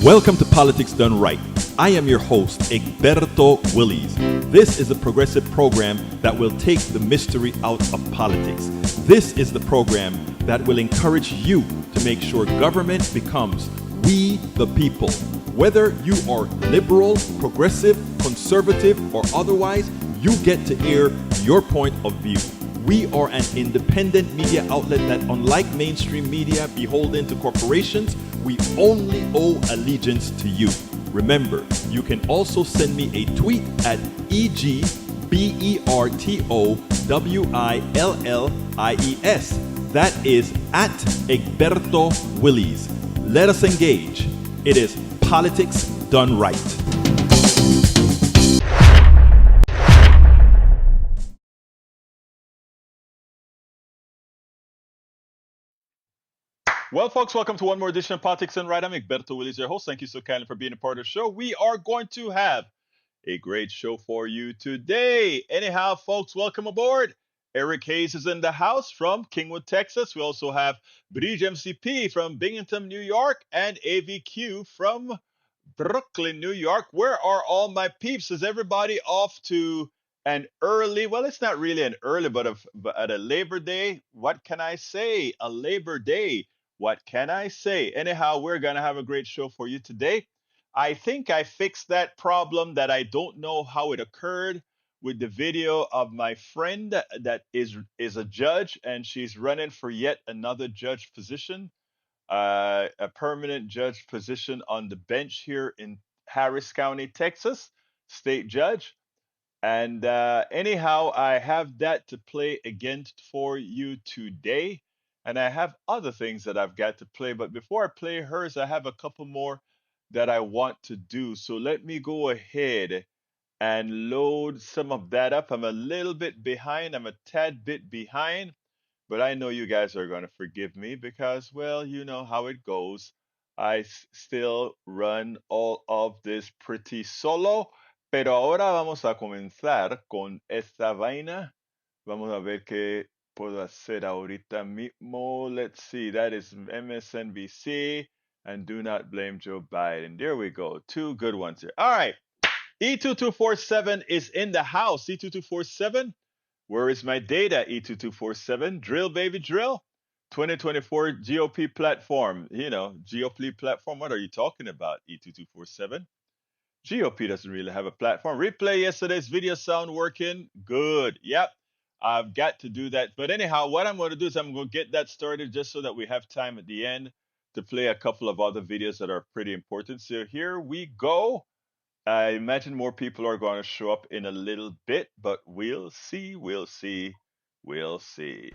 Welcome to Politics Done Right. I am your host, Egberto Willies. This is a progressive program that will take the mystery out of politics. This is the program that will encourage you to make sure government becomes we the people. Whether you are liberal, progressive, conservative, or otherwise, you get to air your point of view. We are an independent media outlet that, unlike mainstream media beholden to corporations, we only owe allegiance to you. Remember, you can also send me a tweet at EGBERTOWILLIES. That is at Egberto Willies. Let us engage. It is Politics Done Right. Well, folks, welcome to one more edition of Politics Done Right. I'm Egberto Willies, your host. Thank you so kindly for being a part of the show. We are going to have a great show for you today. Anyhow, folks, welcome aboard. Eric Hayes is in the house from Kingwood, Texas. We also have Bridge MCP from Binghamton, New York, and AVQ from Brooklyn, New York. Where are all my peeps? Is everybody off to an early, well, it's not really an early, but at a Labor Day? What can I say? A Labor Day. What can I say? Anyhow, we're going to have a great show for you today. I think I fixed that problem that I don't know how it occurred with the video of my friend that is a judge, and she's running for yet another judge position, a permanent judge position on the bench here in Harris County, Texas, state judge. And anyhow, I have that to play again for you today. And I have other things that I've got to play. But before I play hers, I have a couple more that I want to do. So let me go ahead and load some of that up. I'm a little bit behind. I'm a tad bit behind. But I know you guys are going to forgive me because, well, you know how it goes. I still run all of this pretty solo. Pero ahora vamos a comenzar con esta vaina. Vamos a ver qué puedo hacer ahorita mismo. Let's see. That is MSNBC. And do not blame Joe Biden. There we go. Two good ones here. All right. E2247 is in the house. E2247. Where is my data? E2247. Drill, baby, drill. 2024 GOP platform. You know, GOP platform. What are you talking about? E2247. GOP doesn't really have a platform. Replay yesterday's video sound working. Good. Yep. I've got to do that. But anyhow, what I'm going to do is I'm going to get that started just so that we have time at the end to play a couple of other videos that are pretty important. So here we go. I imagine more people are going to show up in a little bit, but we'll see. We'll see. We'll see.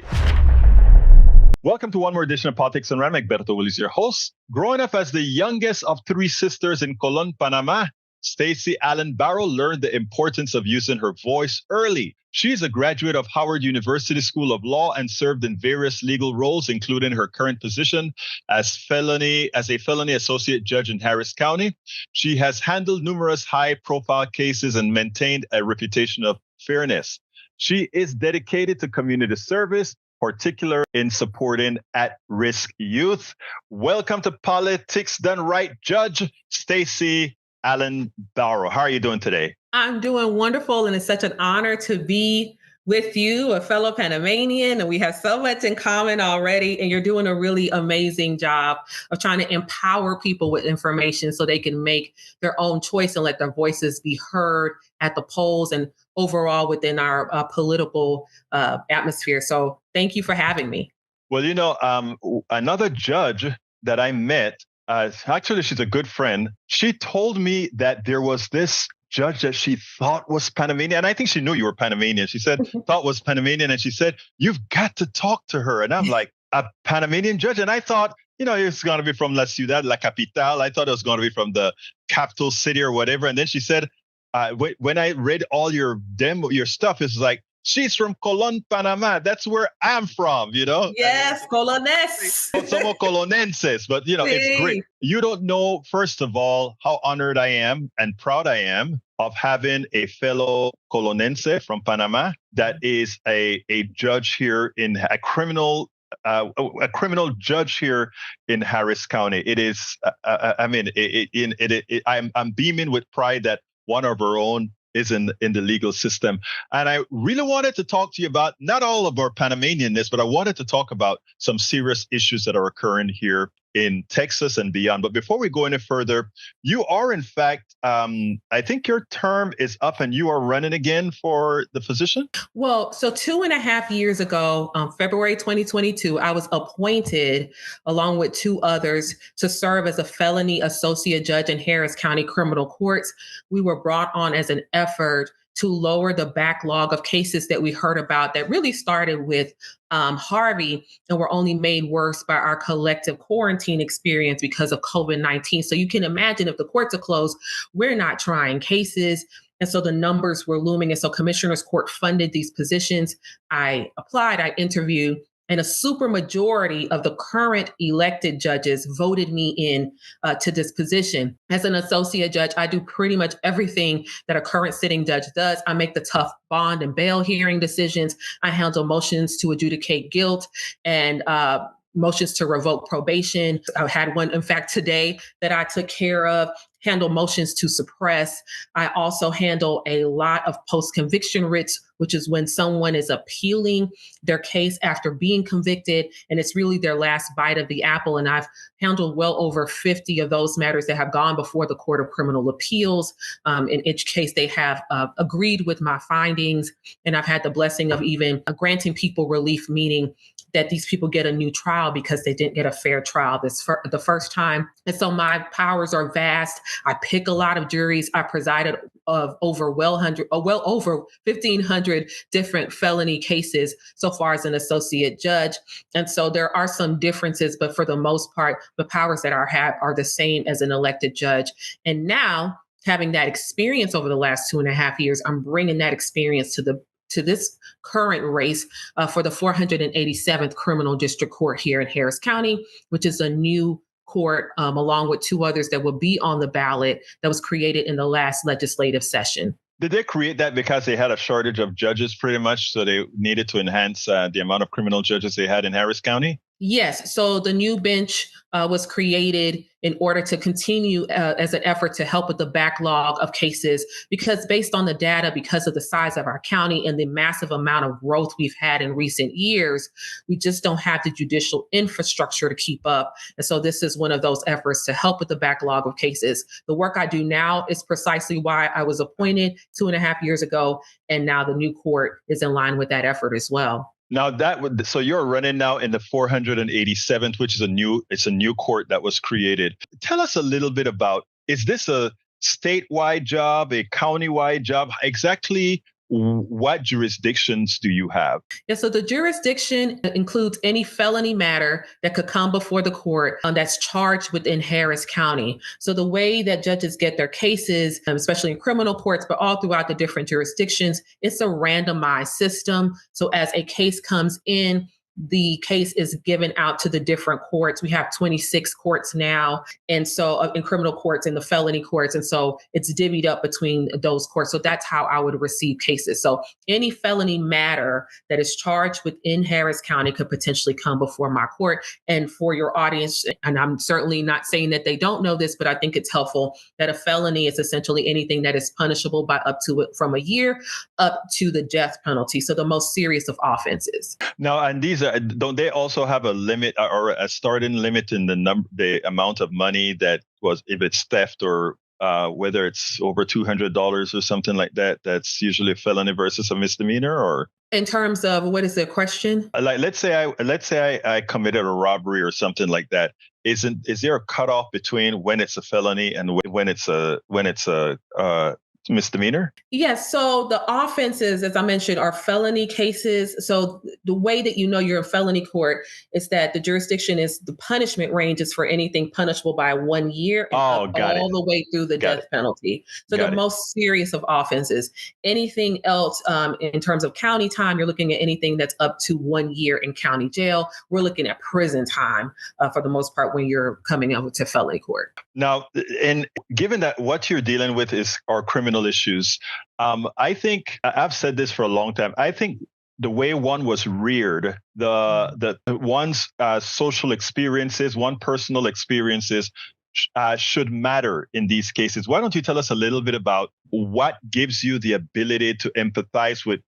Welcome to one more edition of Politics and Ram. Egberto Willies, your host. Growing up as the youngest of three sisters in Colon, Panama, Stacy Allen Barrow learned the importance of using her voice early. She is a graduate of Howard University School of Law and served in various legal roles, including her current position as a felony associate judge in Harris County. She has handled numerous high-profile cases and maintained a reputation of fairness. She is dedicated to community service, particular in supporting at-risk youth. Welcome to Politics Done Right, Judge Stacy Allen Barrow. How are you doing today? I'm doing wonderful, and it's such an honor to be with you, a fellow Panamanian, and we have so much in common already, and you're doing a really amazing job of trying to empower people with information so they can make their own choice and let their voices be heard at the polls and overall within our political atmosphere. So thank you for having me. Well, you know, another judge that I met, actually, she's a good friend. She told me that there was this judge that she thought was Panamanian. And I think she knew you were Panamanian. She said, thought was Panamanian. And she said, you've got to talk to her. And I'm like, a Panamanian judge? And I thought, you know, it's going to be from La Ciudad, La Capital. I thought it was going to be from the capital city or whatever. And then she said, when I read all your stuff, it's like, she's from Colon, Panama. That's where I'm from, you know? Yes, Colones. Somos colonenses, but, you know, it's great. You don't know, first of all, how honored I am and proud I am of having a fellow colonense from Panama that is a judge here in a criminal a criminal judge here in Harris County. It is, I'm beaming with pride that one of our own is in the legal system. And I really wanted to talk to you about not all of our Panamanianness, but I wanted to talk about some serious issues that are occurring here in Texas and beyond. But before we go any further, you are, in fact, I think your term is up and you are running again for the position? Well, so 2.5 years ago, February 2022, I was appointed along with two others to serve as a felony associate judge in Harris County Criminal Courts. We were brought on as an effort to lower the backlog of cases that we heard about that really started with Harvey and were only made worse by our collective quarantine experience because of COVID-19. So you can imagine if the courts are closed, we're not trying cases. And so the numbers were looming. And so Commissioner's Court funded these positions. I applied, I interviewed, and a super majority of the current elected judges voted me in to this position. As an associate judge, I do pretty much everything that a current sitting judge does. I make the tough bond and bail hearing decisions. I handle motions to adjudicate guilt and motions to revoke probation. I had one, in fact, today that I took care of. Handle motions to suppress. I also handle a lot of post-conviction writs, which is when someone is appealing their case after being convicted, and it's really their last bite of the apple. And I've handled well over 50 of those matters that have gone before the Court of Criminal Appeals. In each case, they have agreed with my findings, and I've had the blessing of even granting people relief, meaning that these people get a new trial because they didn't get a fair trial the first time. And so my powers are vast. I pick a lot of juries. I presided of well over 1,500 different felony cases so far as an associate judge. And so there are some differences, but for the most part, the powers that I have are the same as an elected judge. And now, having that experience over the last 2.5 years, I'm bringing that experience to this current race for the 487th Criminal District Court here in Harris County, which is a new court, along with two others that will be on the ballot that was created in the last legislative session. Did they create that because they had a shortage of judges pretty much, so they needed to enhance the amount of criminal judges they had in Harris County? Yes. So the new bench was created in order to continue as an effort to help with the backlog of cases, because based on the data, because of the size of our county and the massive amount of growth we've had in recent years, we just don't have the judicial infrastructure to keep up. And so this is one of those efforts to help with the backlog of cases. The work I do now is precisely why I was appointed 2.5 years ago. And now the new court is in line with that effort as well. Now so you're running now in the 487th, which is a new court that was created. Tell us a little bit about, is this a statewide job, a countywide job? Exactly what jurisdictions do you have? Yeah, so the jurisdiction includes any felony matter that could come before the court that's charged within Harris County. So the way that judges get their cases, especially in criminal courts, but all throughout the different jurisdictions, it's a randomized system. So as a case comes in, the case is given out to the different courts. We have 26 courts now. And so in criminal courts and the felony courts. And so it's divvied up between those courts. So that's how I would receive cases. So any felony matter that is charged within Harris County could potentially come before my court. And for your audience, and I'm certainly not saying that they don't know this, but I think it's helpful that a felony is essentially anything that is punishable by up to from a year up to the death penalty. So the most serious of offenses. Now, and these don't they also have a limit or a starting limit in the amount of money that was, if it's theft or whether it's over $200 or something like that? That's usually a felony versus a misdemeanor, or in terms of what is the question? Like, let's say I committed a robbery or something like that. Is there a cutoff between when it's a felony and when it's a misdemeanor? Yes. So the offenses, as I mentioned, are felony cases. So the way that you know you're in felony court is that the jurisdiction is, the punishment range is for anything punishable by 1 year and all the way through the death penalty. So the most serious of offenses. Anything else in terms of county time, you're looking at anything that's up to 1 year in county jail. We're looking at prison time for the most part when you're coming up to felony court. Now, and given that what you're dealing with are criminal issues, I think I've said this for a long time. I think the way one was reared, the one's social experiences, one personal experiences should matter in these cases. Why don't you tell us a little bit about what gives you the ability to empathize with,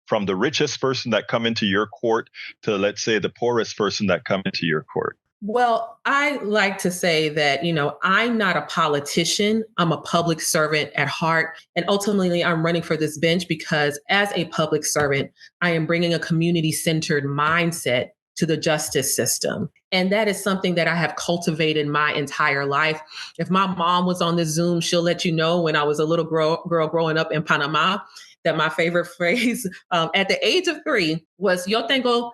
from the richest person that come into your court to, let's say, the poorest person that come into your court? Well, I like to say that, I'm not a politician. I'm a public servant at heart. And ultimately, I'm running for this bench because as a public servant, I am bringing a community-centered mindset to the justice system. And that is something that I have cultivated my entire life. If my mom was on this Zoom, she'll let you know when I was a little girl growing up in Panama, that my favorite phrase at the age of 3 was, yo tengo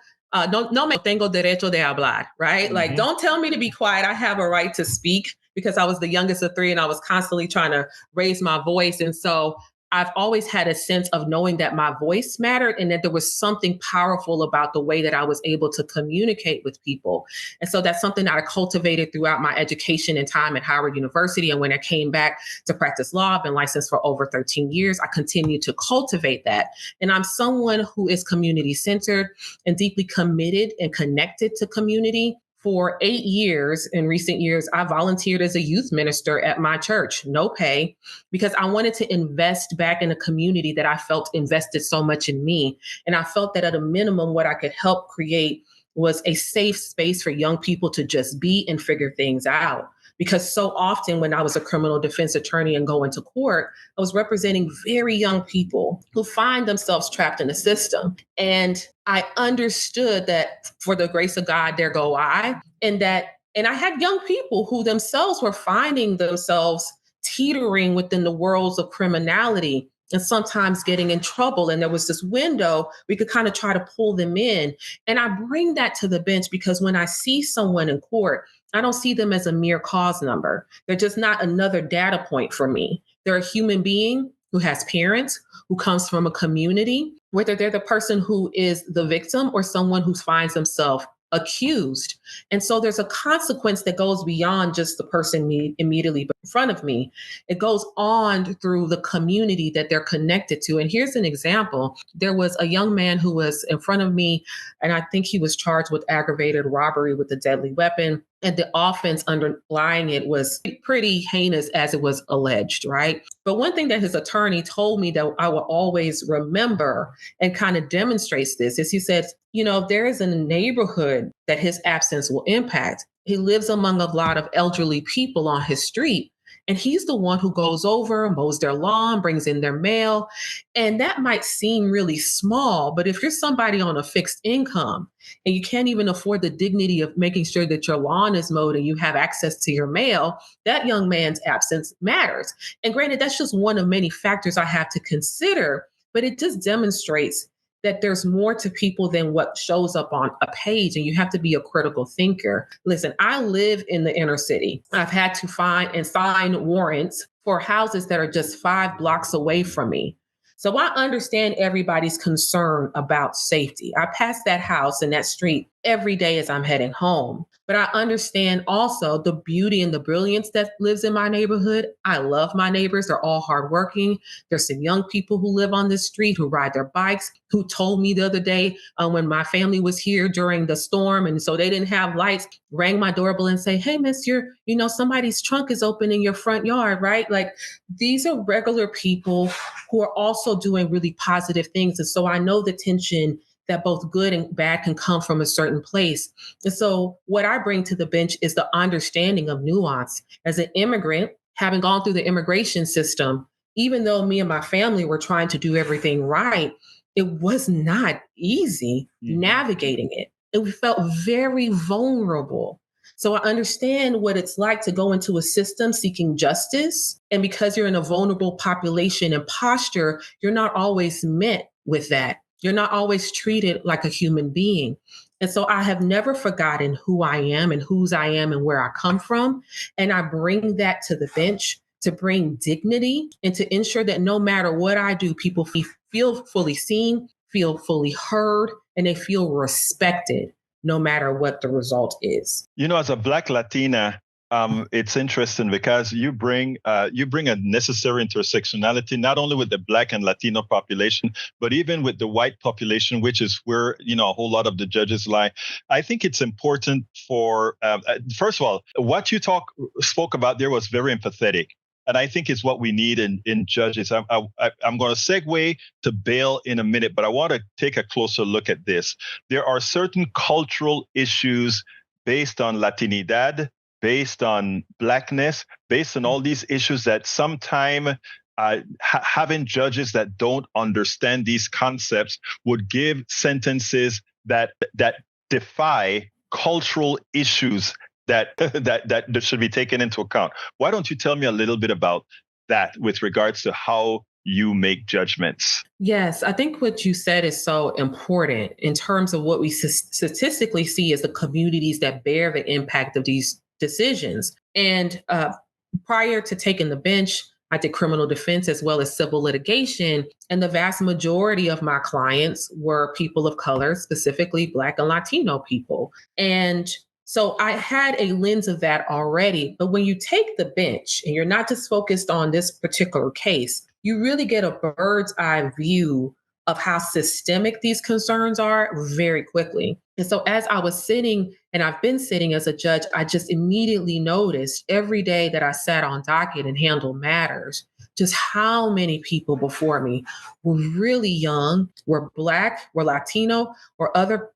no me tengo derecho de hablar, right? Mm-hmm. Like, don't tell me to be quiet. I have a right to speak, because I was the youngest of 3 and I was constantly trying to raise my voice. And so I've always had a sense of knowing that my voice mattered and that there was something powerful about the way that I was able to communicate with people. And so that's something that I cultivated throughout my education and time at Howard University. And when I came back to practice law, I've been licensed for over 13 years. I continue to cultivate that. And I'm someone who is community-centered and deeply committed and connected to community. For 8 years, in recent years, I volunteered as a youth minister at my church, no pay, because I wanted to invest back in a community that I felt invested so much in me. And I felt that at a minimum, what I could help create was a safe space for young people to just be and figure things out. Because so often when I was a criminal defense attorney and going to court, I was representing very young people who find themselves trapped in the system. And I understood that for the grace of God, there go I. And I had young people who themselves were finding themselves teetering within the worlds of criminality and sometimes getting in trouble. And there was this window we could kind of try to pull them in. And I bring that to the bench because when I see someone in court, I don't see them as a mere cause number. They're just not another data point for me. They're a human being who has parents, who comes from a community, whether they're the person who is the victim or someone who finds themselves accused. And so there's a consequence that goes beyond just the person immediately in front of me. It goes on through the community that they're connected to. And here's an example. There was a young man who was in front of me, and I think he was charged with aggravated robbery with a deadly weapon. And the offense underlying it was pretty heinous as it was alleged, right? But one thing that his attorney told me that I will always remember and kind of demonstrates this is he said, if there is a neighborhood that his absence will impact, he lives among a lot of elderly people on his street. And he's the one who goes over, mows their lawn, brings in their mail. And that might seem really small, but if you're somebody on a fixed income and you can't even afford the dignity of making sure that your lawn is mowed and you have access to your mail, that young man's absence matters. And granted, that's just one of many factors I have to consider, but it just demonstrates that there's more to people than what shows up on a page, and you have to be a critical thinker. Listen, I live in the inner city. I've had to find and sign warrants for houses that are just 5 blocks away from me. So I understand everybody's concern about safety. I pass that house and that street every day as I'm heading home. But I understand also the beauty and the brilliance that lives in my neighborhood. I love my neighbors. They're all hardworking. There's some young people who live on this street who ride their bikes, who told me the other day when my family was here during the storm and so they didn't have lights, rang my doorbell and say, hey, miss, somebody's trunk is open in your front yard, right? Like, these are regular people who are also doing really positive things. And so I know the tension that both good and bad can come from a certain place. And so what I bring to the bench is the understanding of nuance. As an immigrant, having gone through the immigration system, even though me and my family were trying to do everything right, it was not easy navigating it. We felt very vulnerable. So I understand what it's like to go into a system seeking justice. And because you're in a vulnerable population and posture, you're not always met with that. You're not always treated like a human being. And so I have never forgotten who I am and whose I am and where I come from. And I bring that to the bench to bring dignity and to ensure that no matter what I do, people feel fully seen, feel fully heard, and they feel respected no matter what the result is. As a Black Latina, It's interesting because you bring a necessary intersectionality not only with the Black and Latino population, but even with the white population, which is where a whole lot of the judges lie. I think it's important for first of all, what you spoke about there was very empathetic. And I think it's what we need in judges. I'm going to segue to bail in a minute, but I want to take a closer look at this. There are certain cultural issues based on Latinidad, based on Blackness, based on all these issues that sometimes having judges that don't understand these concepts would give sentences that defy cultural issues that should be taken into account. Why don't you tell me a little bit about that with regards to how you make judgments? Yes, I think what you said is so important in terms of what we statistically see as the communities that bear the impact of these decisions. And prior to taking the bench, I did criminal defense as well as civil litigation. And the vast majority of my clients were people of color, specifically Black and Latino people. And so I had a lens of that already. But when you take the bench and you're not just focused on this particular case, you really get a bird's eye view of how systemic these concerns are very quickly. And so as I was sitting, and I've been sitting as a judge, I just immediately noticed every day that I sat on docket and handled matters, just how many people before me were really young, were Black, were Latino, or other,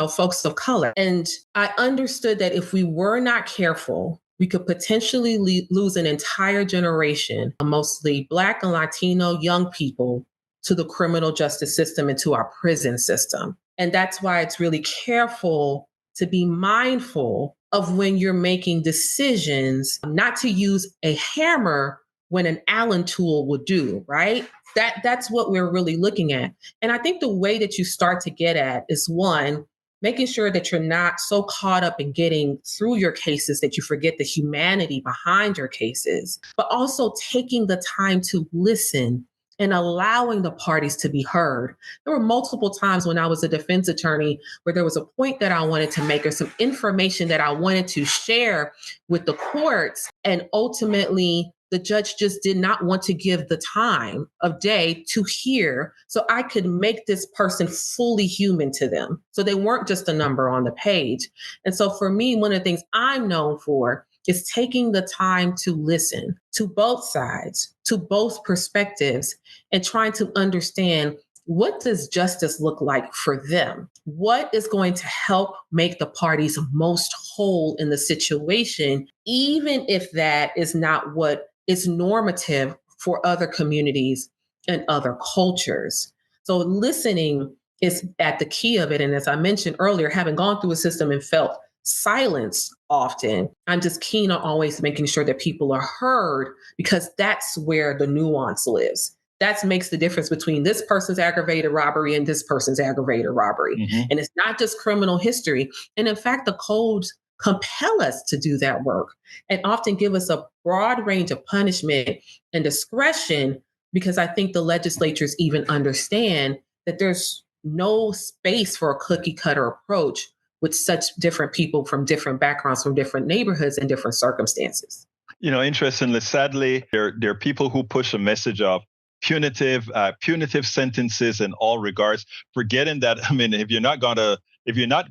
folks of color. And I understood that if we were not careful, we could potentially lose an entire generation, mostly Black and Latino young people, to the criminal justice system and to our prison system. And that's why it's really careful to be mindful of when you're making decisions, not to use a hammer when an Allen tool would do, right? That's what we're really looking at. And I think the way that you start to get at is, one, making sure that you're not so caught up in getting through your cases that you forget the humanity behind your cases, but also taking the time to listen and allowing the parties to be heard. There were multiple times when I was a defense attorney where there was a point that I wanted to make or some information that I wanted to share with the courts. And ultimately, the judge just did not want to give the time of day to hear so I could make this person fully human to them. So they weren't just a number on the page. And so for me, one of the things I'm known for is taking the time to listen to both sides, to both perspectives, and trying to understand, what does justice look like for them? What is going to help make the parties most whole in the situation, even if that is not what is normative for other communities and other cultures? So listening is at the key of it. And as I mentioned earlier, having gone through a system and felt silence often, I'm just keen on always making sure that people are heard, because that's where the nuance lives. That makes the difference between this person's aggravated robbery and this person's aggravated robbery. Mm-hmm. And it's not just criminal history. And in fact, the codes compel us to do that work and often give us a broad range of punishment and discretion, because I think the legislatures even understand that there's no space for a cookie cutter approach with such different people from different backgrounds, from different neighborhoods and different circumstances. Interestingly, sadly, there are people who push a message of punitive sentences in all regards, forgetting that, if you're not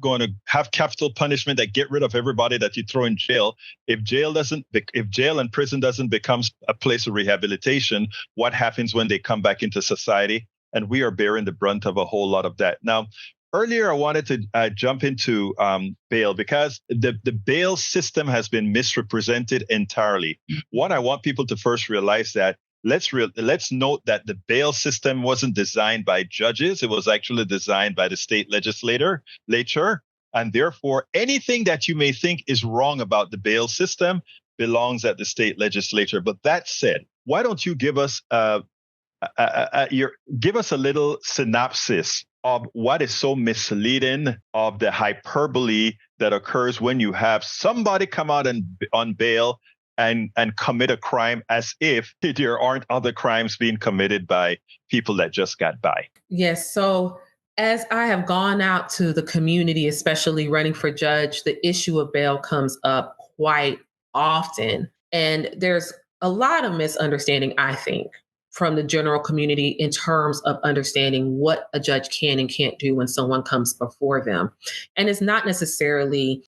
going to have capital punishment that get rid of everybody that you throw in jail, if jail and prison doesn't become a place of rehabilitation, what happens when they come back into society? And we are bearing the brunt of a whole lot of that. Now, earlier, I wanted to jump into bail, because the bail system has been misrepresented entirely. What I want people to first realize that let's note that the bail system wasn't designed by judges. It was actually designed by the state legislature. And therefore, anything that you may think is wrong about the bail system belongs at the state legislature. But that said, why don't you give us a little synopsis of what is so misleading, of the hyperbole that occurs when you have somebody come out on bail and commit a crime as if there aren't other crimes being committed by people that just got by. Yes. So as I have gone out to the community, especially running for judge, the issue of bail comes up quite often. And there's a lot of misunderstanding, I think, from the general community in terms of understanding what a judge can and can't do when someone comes before them. And it's not necessarily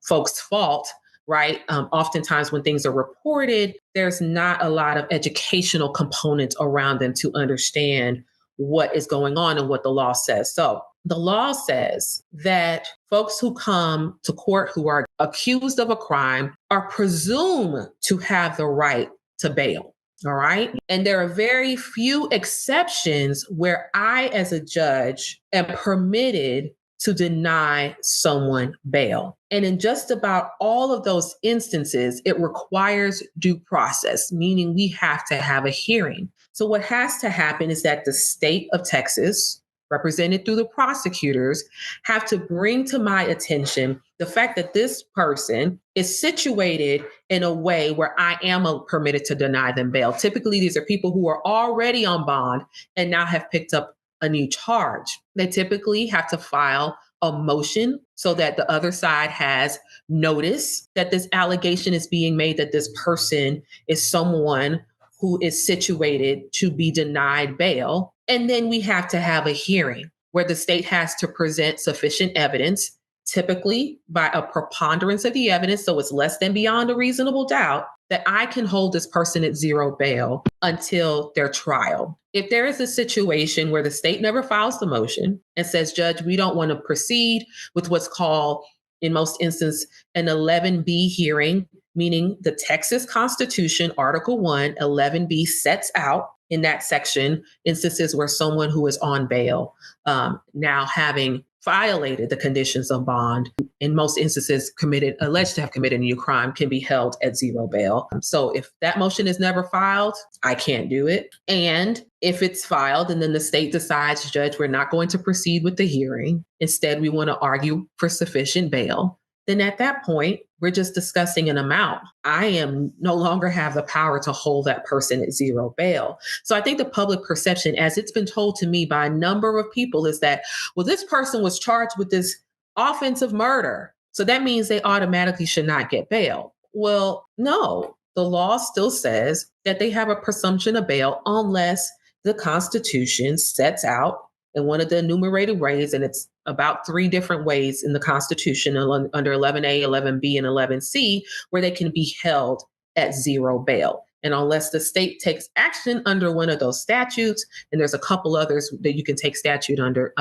folks' fault, right? Oftentimes when things are reported, there's not a lot of educational components around them to understand what is going on and what the law says. So the law says that folks who come to court who are accused of a crime are presumed to have the right to bail. All right. And there are very few exceptions where I, as a judge, am permitted to deny someone bail. And in just about all of those instances, it requires due process, meaning we have to have a hearing. So what has to happen is that the state of Texas, represented through the prosecutors, have to bring to my attention the fact that this person is situated in a way where I am permitted to deny them bail. Typically, these are people who are already on bond and now have picked up a new charge. They typically have to file a motion so that the other side has notice that this allegation is being made that this person is someone who is situated to be denied bail. And then we have to have a hearing where the state has to present sufficient evidence, typically by a preponderance of the evidence, so it's less than beyond a reasonable doubt, that I can hold this person at zero bail until their trial. If there is a situation where the state never files the motion and says, Judge, we don't want to proceed with what's called, in most instances, an 11B hearing, meaning the Texas Constitution, Article 1, 11B sets out in that section instances where someone who is on bail, now having violated the conditions of bond, in most instances alleged to have committed a new crime, can be held at zero bail. So if that motion is never filed, I can't do it. And if it's filed and then the state decides, Judge, we're not going to proceed with the hearing, instead we want to argue for sufficient bail, then at that point, we're just discussing an amount. I am no longer have the power to hold that person at zero bail. So I think the public perception, as it's been told to me by a number of people, is that, well, this person was charged with this offensive murder, so that means they automatically should not get bail. Well, no, the law still says that they have a presumption of bail unless the Constitution sets out in one of the enumerated ways, and it's about 3 different ways in the Constitution under 11A, 11B, and 11C, where they can be held at zero bail. And unless the state takes action under one of those statutes, and there's a couple others that you can take action under,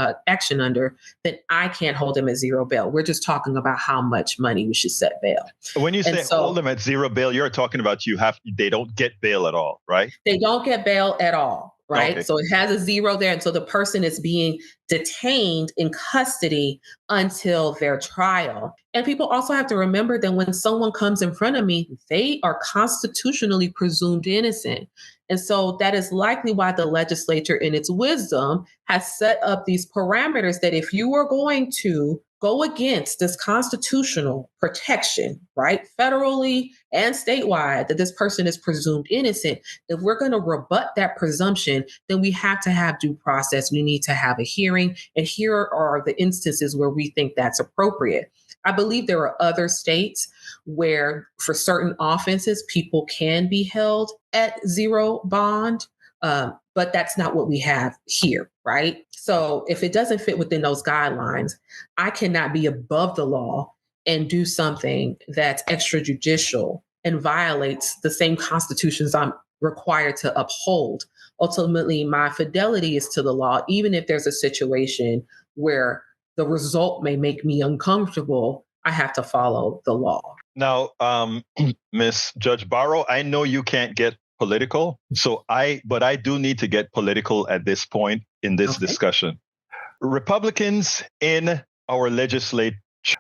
then I can't hold them at zero bail. We're just talking about how much money we should set bail. When you say hold them at zero bail, you're talking about they don't get bail at all, right? They don't get bail at all. Right. Okay. So it has a zero there. And so the person is being detained in custody until their trial. And people also have to remember that when someone comes in front of me, they are constitutionally presumed innocent. And so that is likely why the legislature, in its wisdom, has set up these parameters that if you are going to go against this constitutional protection, right, federally and statewide, that this person is presumed innocent, if we're going to rebut that presumption, then we have to have due process. We need to have a hearing. And here are the instances where we think that's appropriate. I believe there are other states where for certain offenses, people can be held at zero bond, but that's not what we have here, right? So if it doesn't fit within those guidelines, I cannot be above the law and do something that's extrajudicial and violates the same constitutions I'm required to uphold. Ultimately, my fidelity is to the law, even if there's a situation where the result may make me uncomfortable, I have to follow the law. Now, Miss Judge Barrow, I know you can't get political, but I do need to get political at this point in this discussion. Republicans in our legislature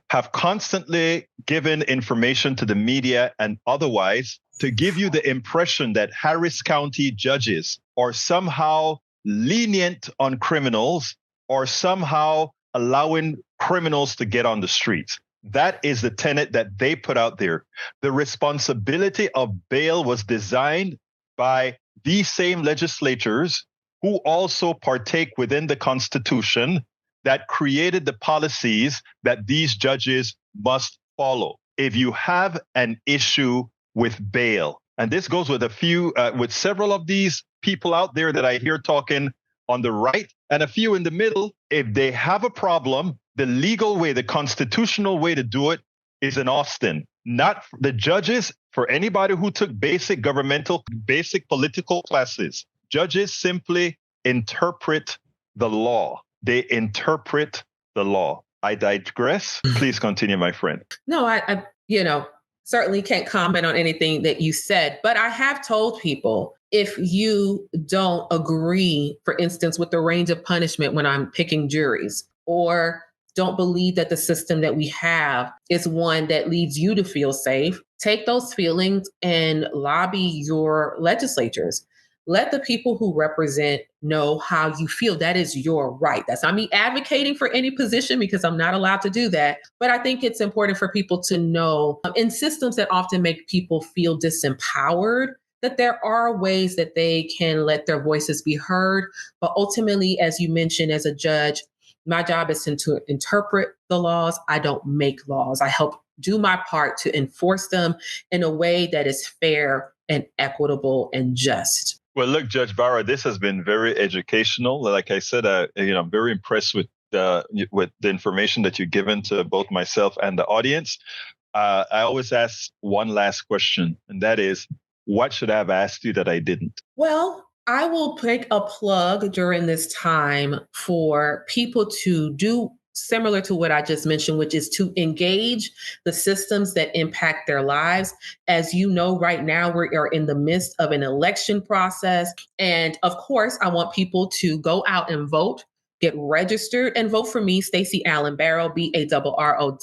have constantly given information to the media and otherwise to give you the impression that Harris County judges are somehow lenient on criminals or somehow allowing criminals to get on the streets. That is the tenet that they put out there. The responsibility of bail was designed by these same legislators who also partake within the Constitution that created the policies that these judges must follow. If you have an issue with bail. And this goes with with several of these people out there that I hear talking on the right and a few in the middle. If they have a problem, the legal way, the constitutional way to do it is in Austin. Not the judges, for anybody who took basic political classes. Judges simply interpret the law. They interpret the law. I digress. Please continue, my friend. No, I certainly can't comment on anything that you said, but I have told people, if you don't agree, for instance, with the range of punishment when I'm picking juries, or don't believe that the system that we have is one that leads you to feel safe, take those feelings and lobby your legislatures. Let the people who represent know how you feel. That is your right. That's not me advocating for any position, because I'm not allowed to do that. But I think it's important for people to know, in systems that often make people feel disempowered, that there are ways that they can let their voices be heard. But ultimately, as you mentioned, as a judge, my job is to interpret the laws. I don't make laws. I help do my part to enforce them in a way that is fair and equitable and just. Well, look, Judge Barrow, this has been very educational. Like I said, I'm very impressed with the information that you've given to both myself and the audience. I always ask one last question, and that is, what should I have asked you that I didn't? Well, I will make a plug during this time for people to do similar to what I just mentioned, which is to engage the systems that impact their lives. As you know, right now we are in the midst of an election process. And of course, I want people to go out and vote, get registered, and vote for me, Stacy Allen Barrow, Barrow,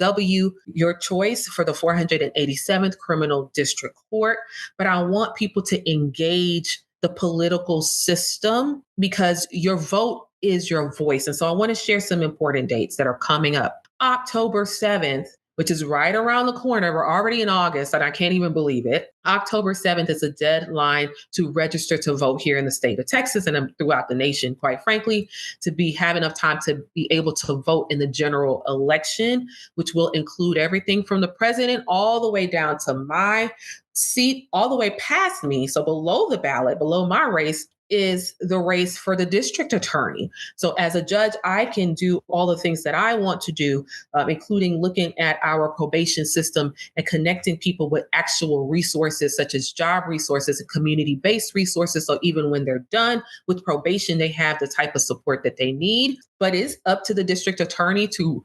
your choice for the 487th Criminal District Court. But I want people to engage the political system, because your vote is your voice. And so I want to share some important dates that are coming up. October 7th, which is right around the corner. We're already in August, and I can't even believe it. October 7th is a deadline to register to vote here in the state of Texas and throughout the nation, quite frankly, to have enough time to be able to vote in the general election, which will include everything from the president all the way down to my seat, all the way past me. So below the ballot, below my race, is the race for the district attorney. So as a judge, I can do all the things that I want to do, including looking at our probation system and connecting people with actual resources, such as job resources and community-based resources. So even when they're done with probation, they have the type of support that they need. But it's up to the district attorney to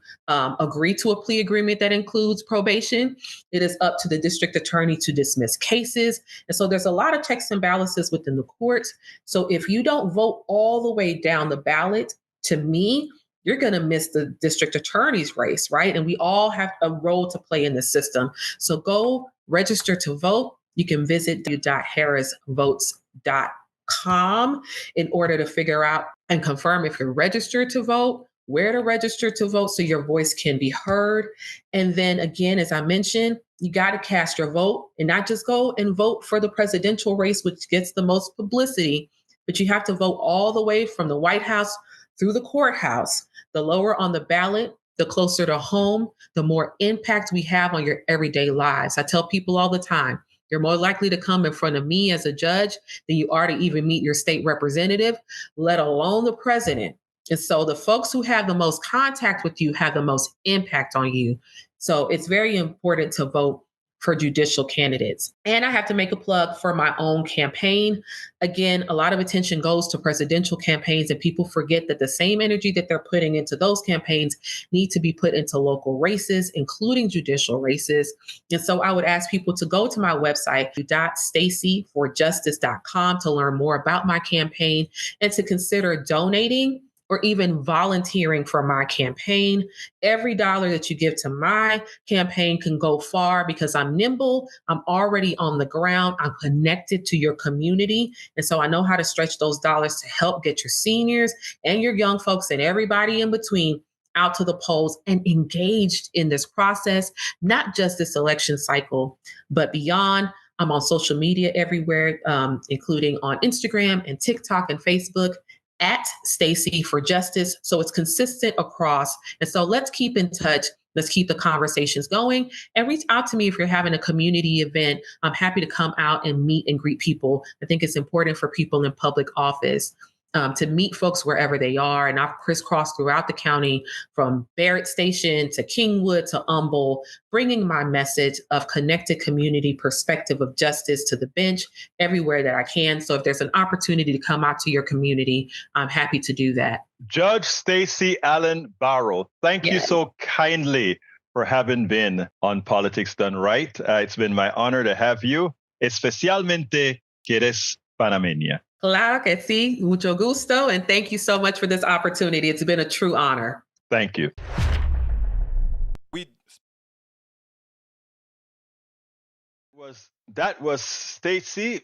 agree to a plea agreement that includes probation. It is up to the district attorney to dismiss cases. And so there's a lot of checks and balances within the courts. So if you don't vote all the way down the ballot to me, you're going to miss the district attorney's race, right? And we all have a role to play in the system. So go register to vote. You can visit www.harrisvotes.com in order to figure out and confirm if you're registered to vote, where to register to vote so your voice can be heard. And then again, as I mentioned, you got to cast your vote, and not just go and vote for the presidential race, which gets the most publicity, but you have to vote all the way from the White House through the courthouse. The lower on the ballot, the closer to home, the more impact we have on your everyday lives. I tell people all the time, you're more likely to come in front of me as a judge than you are to even meet your state representative, let alone the president. And so the folks who have the most contact with you have the most impact on you. So it's very important to vote for judicial candidates. And I have to make a plug for my own campaign. Again, a lot of attention goes to presidential campaigns, and people forget that the same energy that they're putting into those campaigns need to be put into local races, including judicial races. And so I would ask people to go to my website, stacyforjustice.com, to learn more about my campaign and to consider donating or even volunteering for my campaign. Every dollar that you give to my campaign can go far, because I'm nimble, I'm already on the ground, I'm connected to your community. And so I know how to stretch those dollars to help get your seniors and your young folks and everybody in between out to the polls and engaged in this process, not just this election cycle, but beyond. I'm on social media everywhere, including on Instagram and TikTok and Facebook, at Stacy for Justice. So it's consistent across. And so let's keep in touch. Let's keep the conversations going and reach out to me if you're having a community event. I'm happy to come out and meet and greet people. I think it's important for people in public office to meet folks wherever they are. And I've crisscrossed throughout the county from Barrett Station to Kingwood to Humble, bringing my message of connected community perspective of justice to the bench everywhere that I can. So if there's an opportunity to come out to your community, I'm happy to do that. Judge Stacy Allen Barrow, thank you so kindly for having been on Politics Done Right. It's been my honor to have you, especialmente que eres panameña. Claro que sí, mucho gusto, and thank you so much for this opportunity. It's been a true honor. Thank you. That was Stacy. It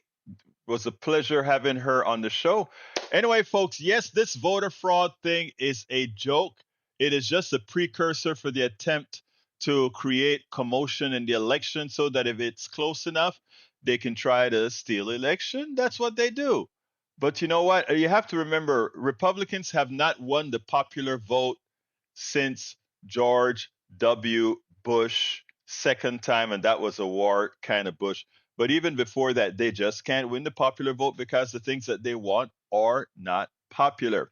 was a pleasure having her on the show. Anyway, folks, yes, this voter fraud thing is a joke. It is just a precursor for the attempt to create commotion in the election so that if it's close enough, they can try to steal election. That's what they do. But you know what? You have to remember, Republicans have not won the popular vote since George W. Bush second time, and that was a war kind of Bush. But even before that, they just can't win the popular vote because the things that they want are not popular.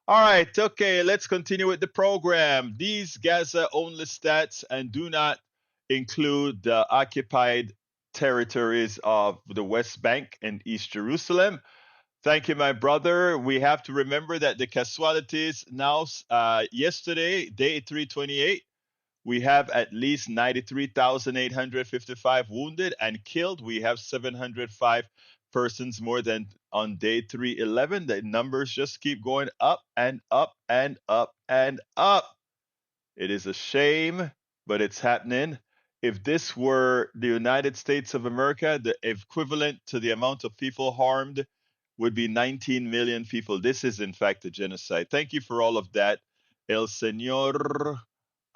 All right, okay, let's continue with the program. These Gaza-only stats and do not include the occupied territories of the West Bank and East Jerusalem. Thank you, my brother. We have to remember that the casualties now, yesterday, day 328, we have at least 93,855 wounded and killed. We have 705 persons more than on day 311. The numbers just keep going up and up and up and up. It is a shame, but it's happening. If this were the United States of America, the equivalent to the amount of people harmed would be 19 million people. This is, in fact, a genocide. Thank you for all of that, El Señor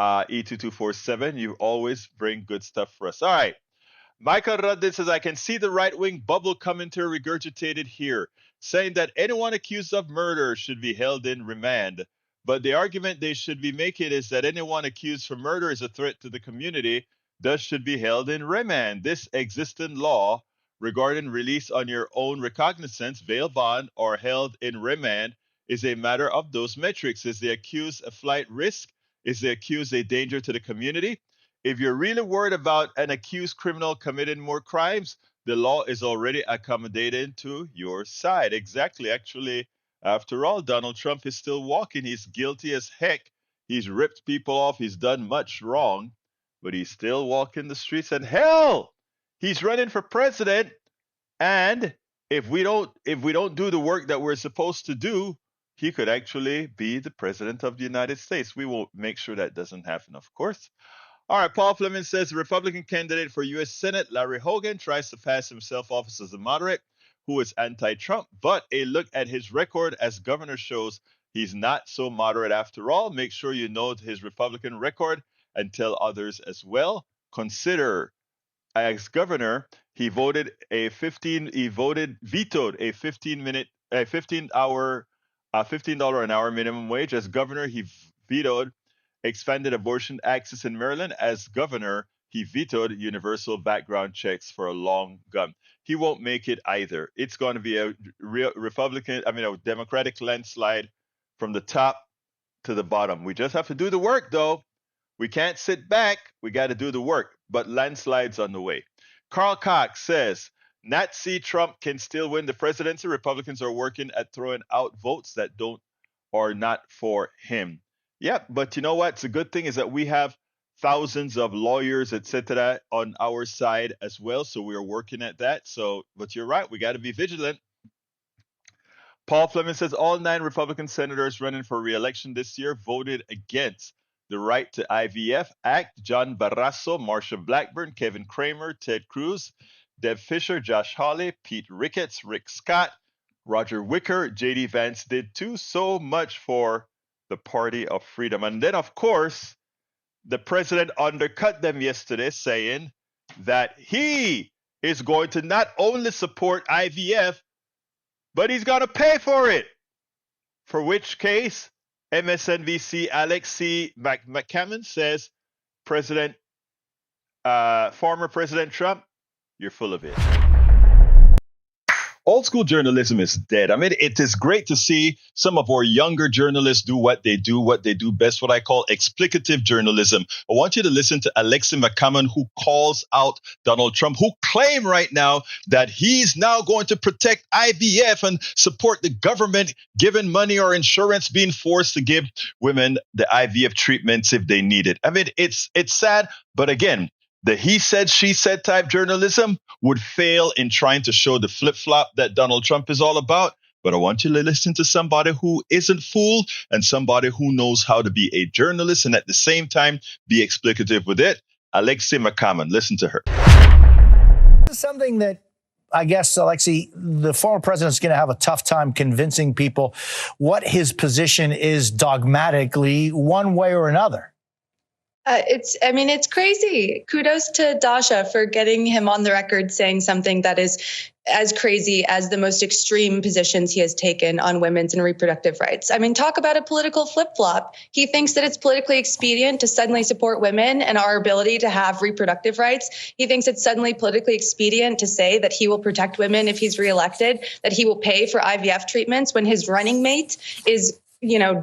E2247. You always bring good stuff for us. All right. Michael Ruddin says, I can see the right-wing bubble commentary regurgitated here, saying that anyone accused of murder should be held in remand. But the argument they should be making is that anyone accused for murder is a threat to the community, thus should be held in remand. This existing law regarding release on your own recognizance, bail bond, or held in remand is a matter of those metrics. Is the accused a flight risk? Is the accused a danger to the community? If you're really worried about an accused criminal committing more crimes, the law is already accommodating to your side. Exactly. Actually, after all, Donald Trump is still walking. He's guilty as heck. He's ripped people off. He's done much wrong, but he's still walking the streets. And hell, he's running for president. And if we don't do the work that we're supposed to do, he could actually be the president of the United States. We will make sure that doesn't happen, of course. All right, Paul Fleming says the Republican candidate for U.S. Senate, Larry Hogan, tries to pass himself off as a moderate who is anti-Trump, but a look at his record as governor shows he's not so moderate after all. Make sure you know his Republican record and tell others as well. Consider, as governor, he vetoed a 15-hour, $15 an hour minimum wage. As governor, he vetoed expanded abortion access in Maryland. As governor, he vetoed universal background checks for a long gun. He won't make it either. It's going to be a Democratic landslide from the top to the bottom. We just have to do the work, though. We can't sit back. We got to do the work. But landslides on the way. Carl Cox says, Nazi Trump can still win the presidency. Republicans are working at throwing out votes that are not for him. Yeah, but you know what? The good thing is that we have thousands of lawyers, etc., on our side as well. So we are working at that. But you're right. We got to be vigilant. Paul Fleming says all 9 Republican senators running for re-election this year voted against the Right to IVF Act. John Barrasso, Marsha Blackburn, Kevin Kramer, Ted Cruz, Deb Fisher, Josh Hawley, Pete Ricketts, Rick Scott, Roger Wicker, J.D. Vance did too. So much for the Party of Freedom. And then, of course, the president undercut them yesterday, saying that he is going to not only support IVF, but he's going to pay for it. For which case, MSNBC Alexi McCammond says President, former President Trump, you're full of it. Old school journalism is dead. I mean, it is great to see some of our younger journalists do what they do best, what I call explicative journalism. I want you to listen to Alexi McCammond, who calls out Donald Trump, who claim right now that he's now going to protect IVF and support the government giving money or insurance being forced to give women the IVF treatments if they need it. I mean, it's sad, but again, the he said, she said type journalism would fail in trying to show the flip flop that Donald Trump is all about. But I want you to listen to somebody who isn't fooled and somebody who knows how to be a journalist and at the same time be explicative with it. Alexi McCammond, listen to her. Something that I guess, Alexi, the former president is going to have a tough time convincing people what his position is dogmatically, one way or another. It's crazy. Kudos to Dasha for getting him on the record saying something that is as crazy as the most extreme positions he has taken on women's and reproductive rights. I mean, talk about a political flip-flop. He thinks that it's politically expedient to suddenly support women and our ability to have reproductive rights. He thinks it's suddenly politically expedient to say that he will protect women if he's reelected, that he will pay for IVF treatments when his running mate is